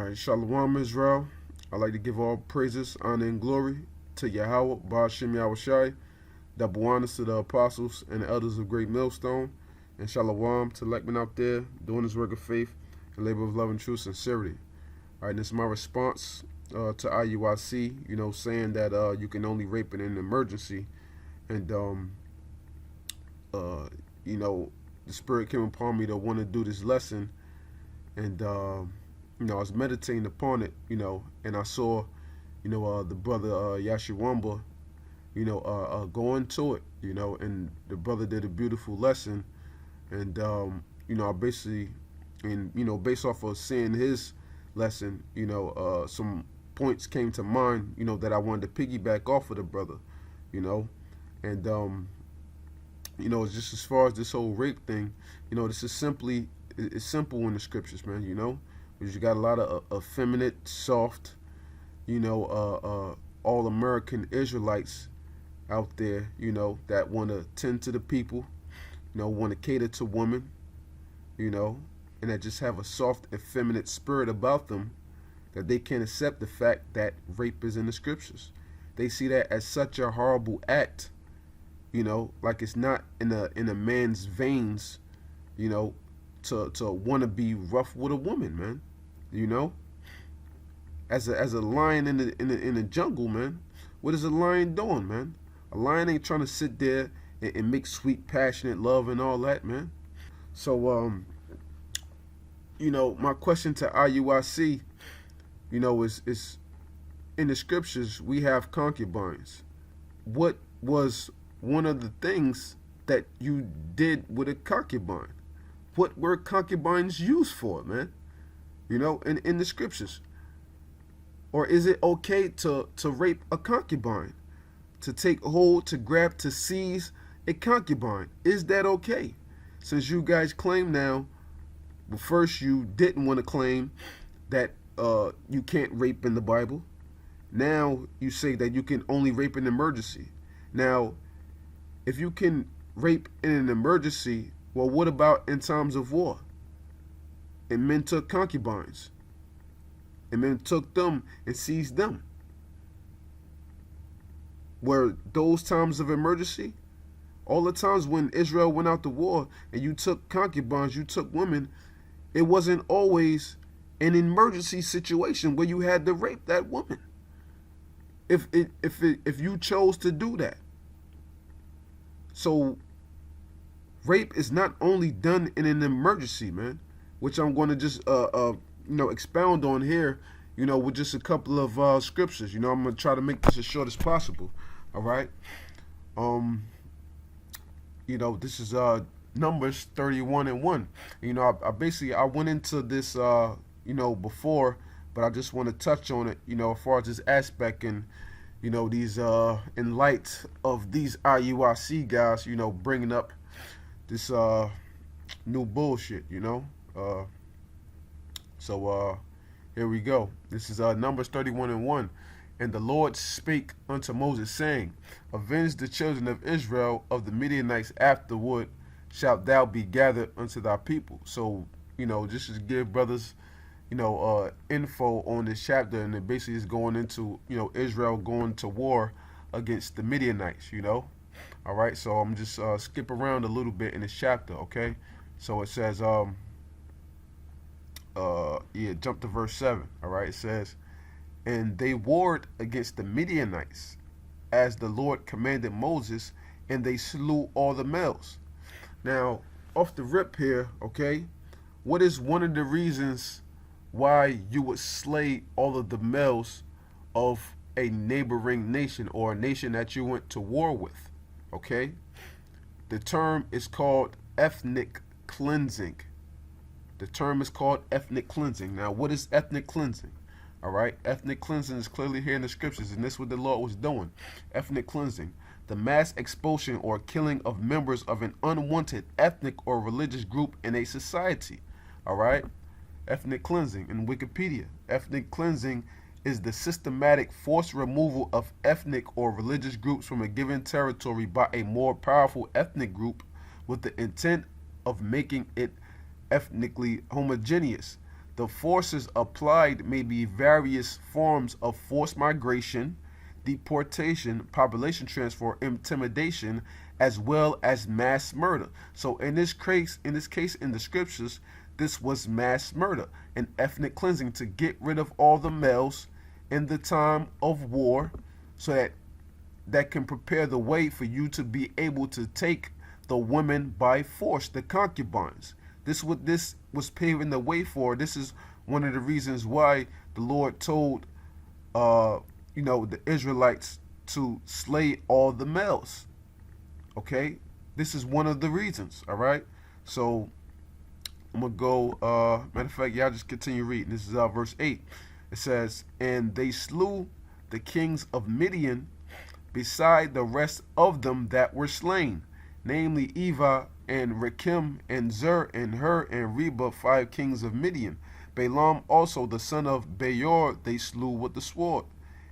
All right, Shalom Israel. I'd like to give all praises, honor, and glory to Yahweh, Ba'ashem Yahushai, double honors to the apostles and the elders of Great Millstone, and Shalom to Lekman out there doing his work of faith and labor of love and true sincerity. All right, this is my response to IUIC, saying that you can only rape in an emergency. And, the Spirit came upon me to want to do this lesson. And, I was meditating upon it, and I saw, the brother Yashiwamba, go into it, and the brother did a beautiful lesson. And, I basically, based off of seeing his lesson, some points came to mind, that I wanted to piggyback off of the brother, and, just as far as this whole rape thing, this is it's simple in the scriptures, man, because you got a lot of effeminate, soft, all American Israelites out there, that want to tend to the people, want to cater to women, and that just have a soft, effeminate spirit about them, that they can't accept the fact that rape is in the scriptures. They see that as such a horrible act, like it's not in a man's veins, to want to be rough with a woman, man. As a lion in the jungle, man. What is a lion doing, man? A lion ain't trying to sit there and make sweet, passionate love and all that, man. So, my question to IUIC, is in the scriptures we have concubines. What was one of the things that you did with a concubine? What were concubines used for, man? In the scriptures. Or is it okay to rape a concubine? To take hold, to grab, to seize a concubine? Is that okay? Since you guys claim now, well, first you didn't want to claim that you can't rape in the Bible. Now you say that you can only rape in emergency. Now, if you can rape in an emergency, well, what about in times of war? And men took concubines. And men took them and seized them. Were those times of emergency? All the times when Israel went out to war and you took concubines, you took women, it wasn't always an emergency situation where you had to rape that woman. If you chose to do that. So rape is not only done in an emergency, man, which I'm going to just expound on here, with just a couple of scriptures. I'm going to try to make this as short as possible. All right. This is Numbers 31:1. I went into this before, but I just want to touch on it, as far as this aspect and these in light of these IUIC guys, bringing up this new bullshit, So here we go. This is Numbers 31:1. And the Lord spake unto Moses, saying, Avenge the children of Israel of the Midianites afterward shalt thou be gathered unto thy people. So, just to give brothers, info on this chapter, and it basically is going into, Israel going to war against the Midianites, All right, so I'm just skip around a little bit in this chapter, okay? So it says, jump to verse 7, all right? It says, And they warred against the Midianites, as the Lord commanded Moses, and they slew all the males. Now, off the rip here, okay, what is one of the reasons why you would slay all of the males of a neighboring nation or a nation that you went to war with? Okay, the term is called ethnic cleansing. The term is called ethnic cleansing. Now, what is ethnic cleansing? All right, ethnic cleansing is clearly here in the scriptures, and this is what the Lord was doing. Ethnic cleansing, the mass expulsion or killing of members of an unwanted ethnic or religious group in a society. All right, ethnic cleansing in Wikipedia. Ethnic cleansing is the systematic forced removal of ethnic or religious groups from a given territory by a more powerful ethnic group with the intent of making it ethnically homogeneous. The forces applied may be various forms of forced migration, deportation, population transfer, intimidation, as well as mass murder. So in this case, in the scriptures, this was mass murder and ethnic cleansing to get rid of all the males in the time of war, so that can prepare the way for you to be able to take the women by force, the concubines. This was paving the way for. This is one of the reasons why the Lord told the Israelites to slay all the males. Okay? This is one of the reasons, all right? So I'm gonna go matter of fact, y'all just continue reading. This is verse 8. It says, "And they slew the kings of Midian beside the rest of them that were slain, namely Eva and Rechem and Zer and Hur and Reba, 5 kings of Midian. Balaam also the son of Beor they slew with the sword.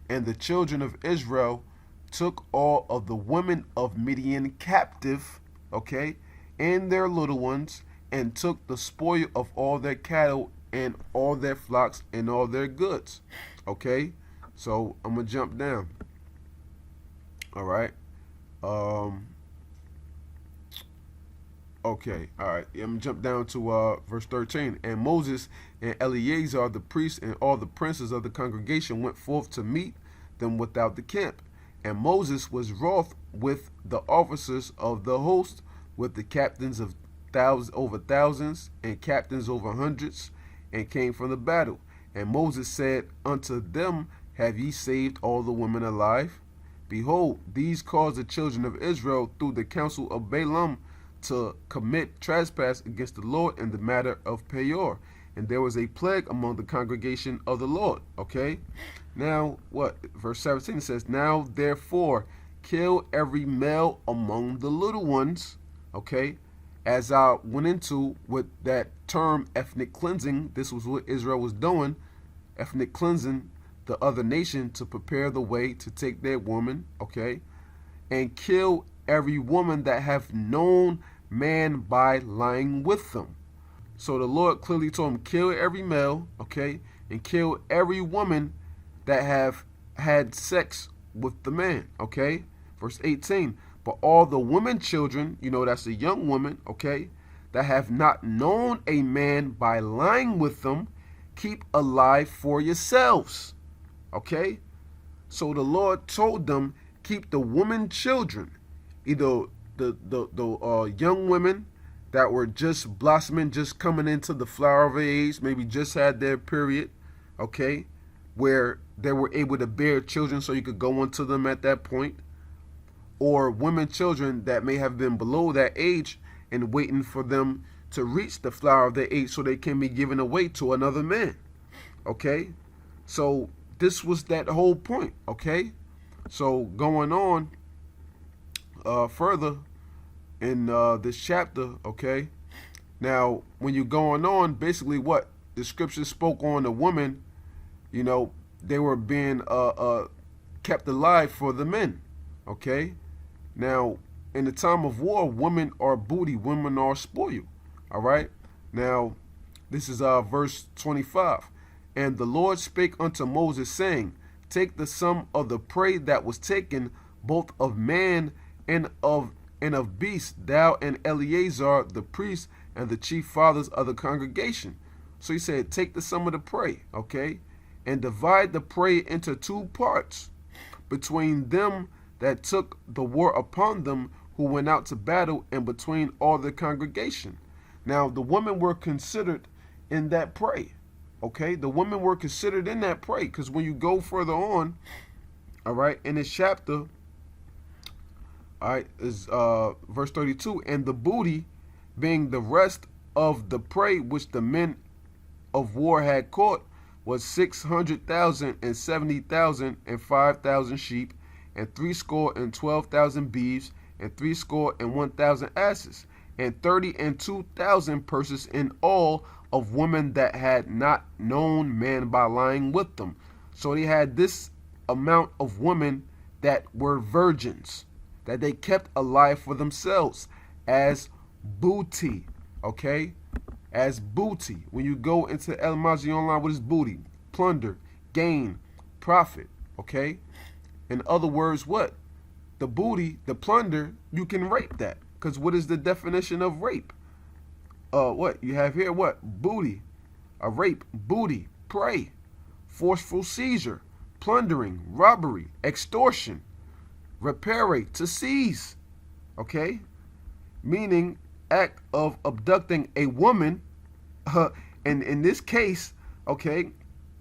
And the children of Israel took all of the women of Midian captive, okay, and their little ones, and took the spoil of all their cattle and all their flocks and all their goods." Okay, so I'm gonna jump down. All right. Okay, all right. I'm gonna jump down to verse 13. "And Moses and Eleazar the priest and all the princes of the congregation went forth to meet them without the camp. And Moses was wroth with the officers of the host, with the captains of over thousands and captains over hundreds, and came from the battle. And Moses said unto them, Have ye saved all the women alive? Behold, these caused the children of Israel through the counsel of Balaam to commit trespass against the Lord in the matter of Peor. And there was a plague among the congregation of the Lord." Okay, now what? Verse 17 says, "Now therefore kill every male among the little ones." Okay, as I went into with that term ethnic cleansing, this was what Israel was doing, ethnic cleansing the other nation to prepare the way to take their woman. Okay, "And kill every woman that have known man by lying with them." So the Lord clearly told him, kill every male, okay, and kill every woman that have had sex with the man, okay. Verse 18, "But all the women children," that's a young woman, okay, "that have not known a man by lying with them, keep alive for yourselves." Okay, so the Lord told them, keep the women children, either the young women that were just blossoming, just coming into the flower of age, maybe just had their period, okay, where they were able to bear children so you could go into them at that point, or women children that may have been below that age and waiting for them to reach the flower of their age so they can be given away to another man. Okay, so this was that whole point. Okay, so going on further in this chapter, okay, now when you're going on, basically what the scripture spoke on the women, they were being kept alive for the men. Okay, now in the time of war, women are booty, women are spoil. All right, now this is verse 25. "And the Lord spake unto Moses, saying, Take the sum of the prey that was taken, both of man and of beast, thou and Eleazar the priest and the chief fathers of the congregation." So he said, take the sum of the prey, okay, "and divide the prey into 2 parts between them that took the war upon them who went out to battle, and between all the congregation." Now the women were considered in that prey. Okay, the women were considered in that prey, because when you go further on, all right, in this chapter, all right, is verse 32, "And the booty, being the rest of the prey which the men of war had caught, was 600,000 and 70,000 and 5,000 sheep, and 62,000 beeves, and 61,000 asses, and 32,000 persons in all, of women that had not known man by lying with them." So they had this amount of women that were virgins, that they kept alive for themselves as booty. Okay, as booty. When you go into etymology online, what is booty? Plunder, gain, profit. Okay? In other words, what? The booty, the plunder, you can rape that. Because what is the definition of rape? What? You have here what? Booty. A rape, booty, prey, forceful seizure, plundering, robbery, extortion, reparere, to seize. Okay? Meaning act of abducting a woman, and in this case, okay,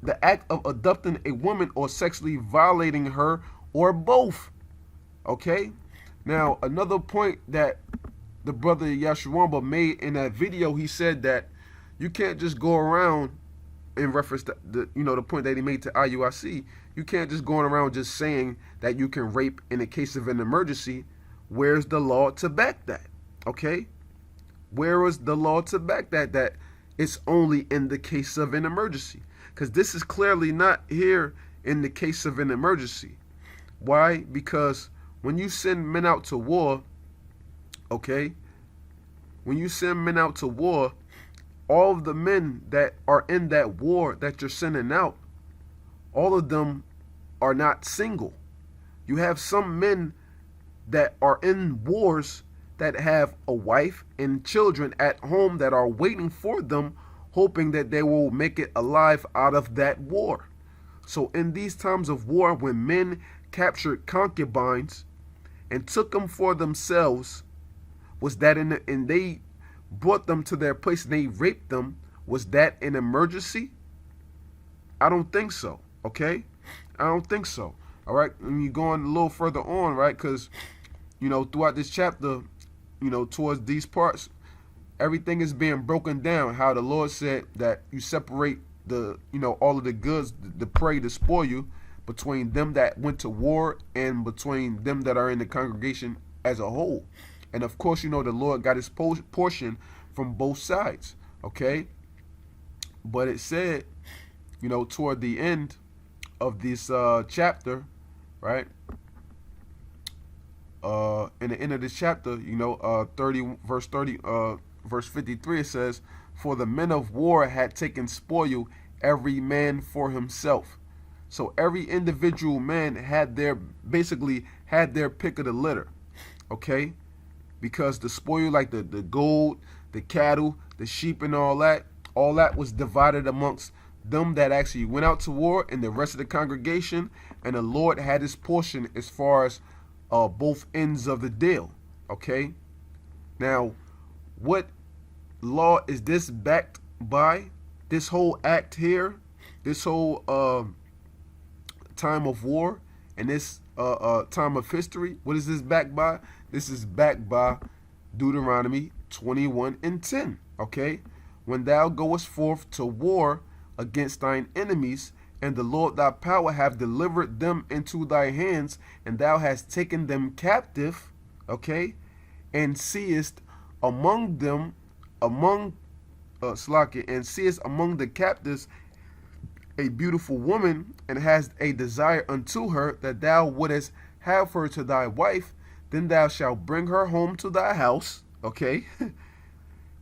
the act of abducting a woman or sexually violating her or both. Okay? Now, another point that the brother Yashawamba made in that video, he said that you can't just go around, in reference to the point that he made to IUIC, you can't just go around just saying that you can rape in the case of an emergency. Where's the law to back that? Okay? Where is the law to back that? That it's only in the case of an emergency. Because this is clearly not here in the case of an emergency. Why? Because when you send men out to war, okay, when you send men out to war, all of the men that are in that war that you're sending out, all of them are not single. You have some men that are in wars that have a wife and children at home that are waiting for them, hoping that they will make it alive out of that war. So in these times of war, when men captured concubines and took them for themselves, was that and they brought them to their place and they raped them, was that an emergency? I don't think so. Okay? I don't think so. All right? And you going a little further on, right? Because, throughout this chapter, towards these parts, everything is being broken down. How the Lord said that you separate the, all of the goods, the prey, the spoil, between them that went to war and between them that are in the congregation as a whole. And of course, the Lord got his portion from both sides. Okay? But it said, toward the end of this chapter, right? In the end of this chapter, 30, verse 53, it says, "For the men of war had taken spoil, every man for himself." So every individual man basically had their pick of the litter. Okay? Because the spoil, like the gold, the cattle, the sheep, and all that was divided amongst them that actually went out to war and the rest of the congregation, and the Lord had his portion as far as both ends of the deal. Okay? Now, what law is this backed by? This whole act here, this whole time of war, and this time of history, what is this backed by? This is backed by Deuteronomy 21:10. Okay? "When thou goest forth to war against thine enemies, and the Lord thy power have delivered them into thy hands, and thou hast taken them captive," okay, "and seest among them, and seest among the captives a beautiful woman, and hast a desire unto her, that thou wouldest have her to thy wife, then thou shalt bring her home to thy house," okay,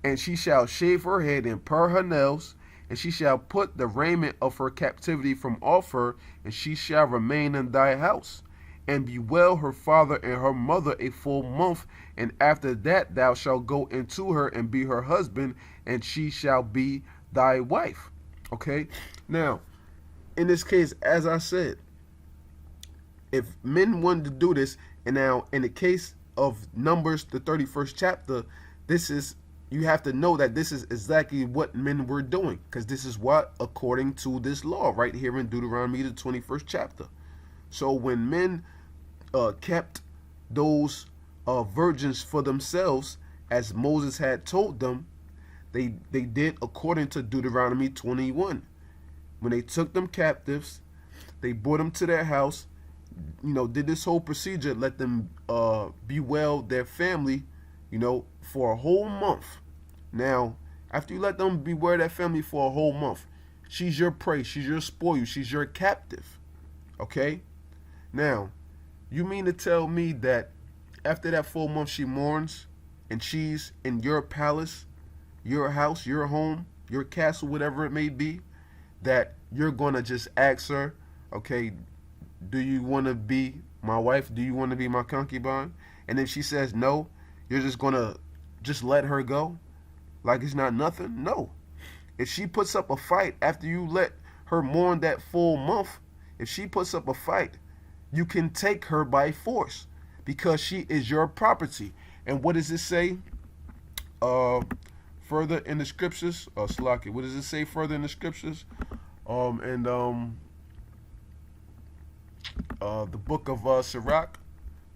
"and she shall shave her head and pare her nails, and she shall put the raiment of her captivity from off her, and she shall remain in thy house, and bewail her father and her mother a full month, and after that thou shalt go into her and be her husband, and she shall be thy wife." Okay? Now, in this case, as I said, if men wanted to do this, and now in the case of Numbers, the 31st chapter, you have to know that this is exactly what men were doing, because this is what, according to this law right here in Deuteronomy, the 21st chapter. So when men kept those virgins for themselves, as Moses had told them, they did according to Deuteronomy 21. When they took them captives, they brought them to their house, did this whole procedure, let them bewail their family, for a whole month. Now, after you let them bewail their family for a whole month, she's your prey, she's your spoil, she's your captive. Okay? Now, you mean to tell me that after that full month she mourns and she's in your palace your house, your home, your castle, whatever it may be, that you're gonna just ask her, okay, do you want to be my wife? Do you want to be my concubine? And if she says no, you're just gonna just let her go like it's not nothing? No. If she puts up a fight after you let her mourn that full month, if she puts up a fight, you can take her by force because she is your property. And what does it say further in the scriptures? Slaki, what does it say further in the scriptures? And the book of Sirach.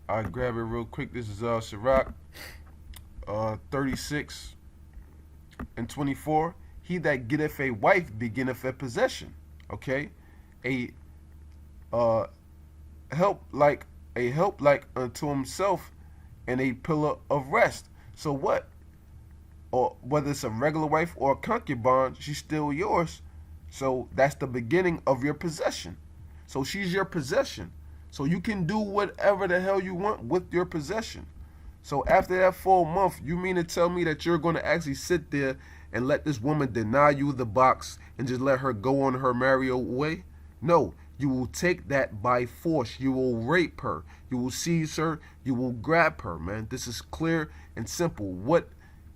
I'll grab it real quick. This is Sirach 36 and 24. He that getteth a wife beginneth a possession. Okay? A help like unto himself and a pillar of rest. So what? Or whether it's a regular wife or a concubine, she's still yours. So that's the beginning of your possession. So she's your possession. So you can do whatever the hell you want with your possession. So after that full month, you mean to tell me that you're going to actually sit there and let this woman deny you the box and just let her go on her merry way? No, you will take that by force. You will rape her. You will seize her. You will grab her, man. This is clear and simple. What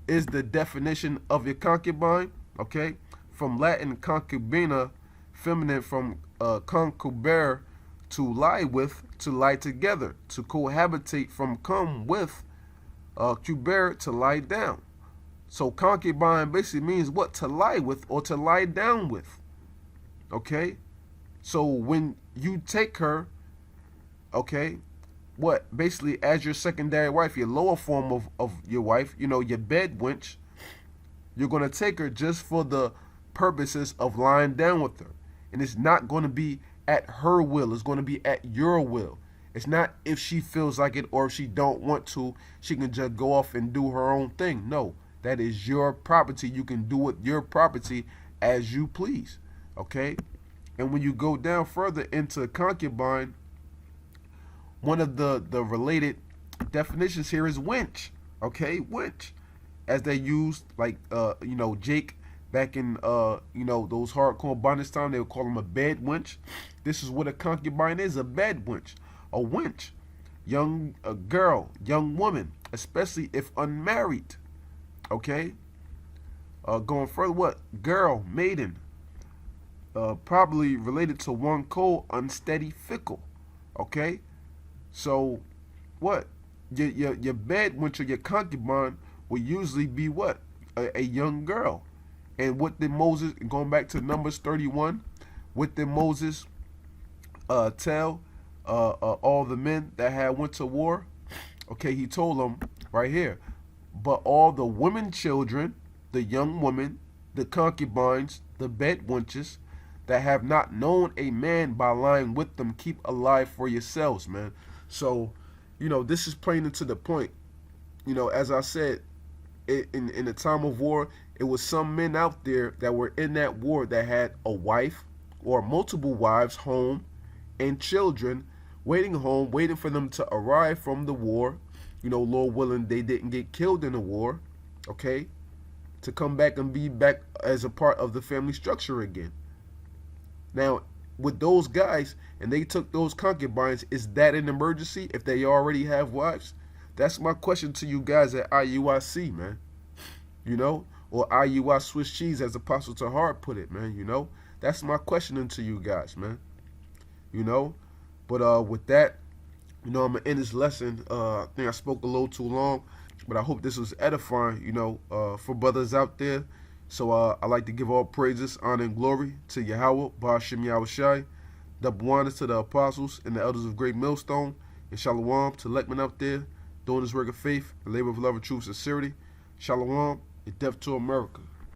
is the definition of your concubine? Okay, from Latin concubina, feminine from concubere, to lie with, to lie together, to cohabitate from come with, cubere, to lie down. So concubine basically means what? To lie with or to lie down with. Okay? So when you take her, okay, what? Basically as your secondary wife, your lower form of your wife, you know, your bed wench, you're going to take her just for the purposes of lying down with her. And it's not going to be at her will. It's going to be at your will. It's not if she feels like it or if she don't want to, she can just go off and do her own thing. No, that is your property. You can do with your property as you please. Okay? And when you go down further into concubine, one of the related definitions here is wench. Okay? Wench. As they used, like, Jake back in, those hardcore bondage time, they would call them a bed wench. This is what a concubine is, a bed wench. A wench. A girl, young woman, especially if unmarried. Okay? Going further, what? Girl, maiden. Probably related to one cold, unsteady, fickle. Okay? So, what? Your bed wench or your concubine will usually be what? A young girl. And what did Moses, going back to Numbers 31, what did Moses tell all the men that had went to war? Okay, he told them right here, but all the women children, the young women, the concubines, the bed wenches, that have not known a man by lying with them, keep alive for yourselves, man. So, this is plain and to the point. As I said, in the time of war, it was some men out there that were in that war that had a wife or multiple wives home and children waiting home, waiting for them to arrive from the war. Lord willing, they didn't get killed in the war, okay, to come back and be back as a part of the family structure again. Now, with those guys, and they took those concubines, is that an emergency if they already have wives? That's my question to you guys at IUIC, man. Or IUI Swiss cheese, as Apostle Tahar put it, man. That's my question to you guys, man. But with that, I'm gonna end this lesson. I think I spoke a little too long, but I hope this was edifying, for brothers out there. So I like to give all praises, honor, and glory to Yahweh, Ba'ashem Yahushai, double honor to the apostles and the elders of Great Millstone, and shalom to Lekman out there, doing this work of faith, and labor of love and truth, sincerity. Shalom, and death to America.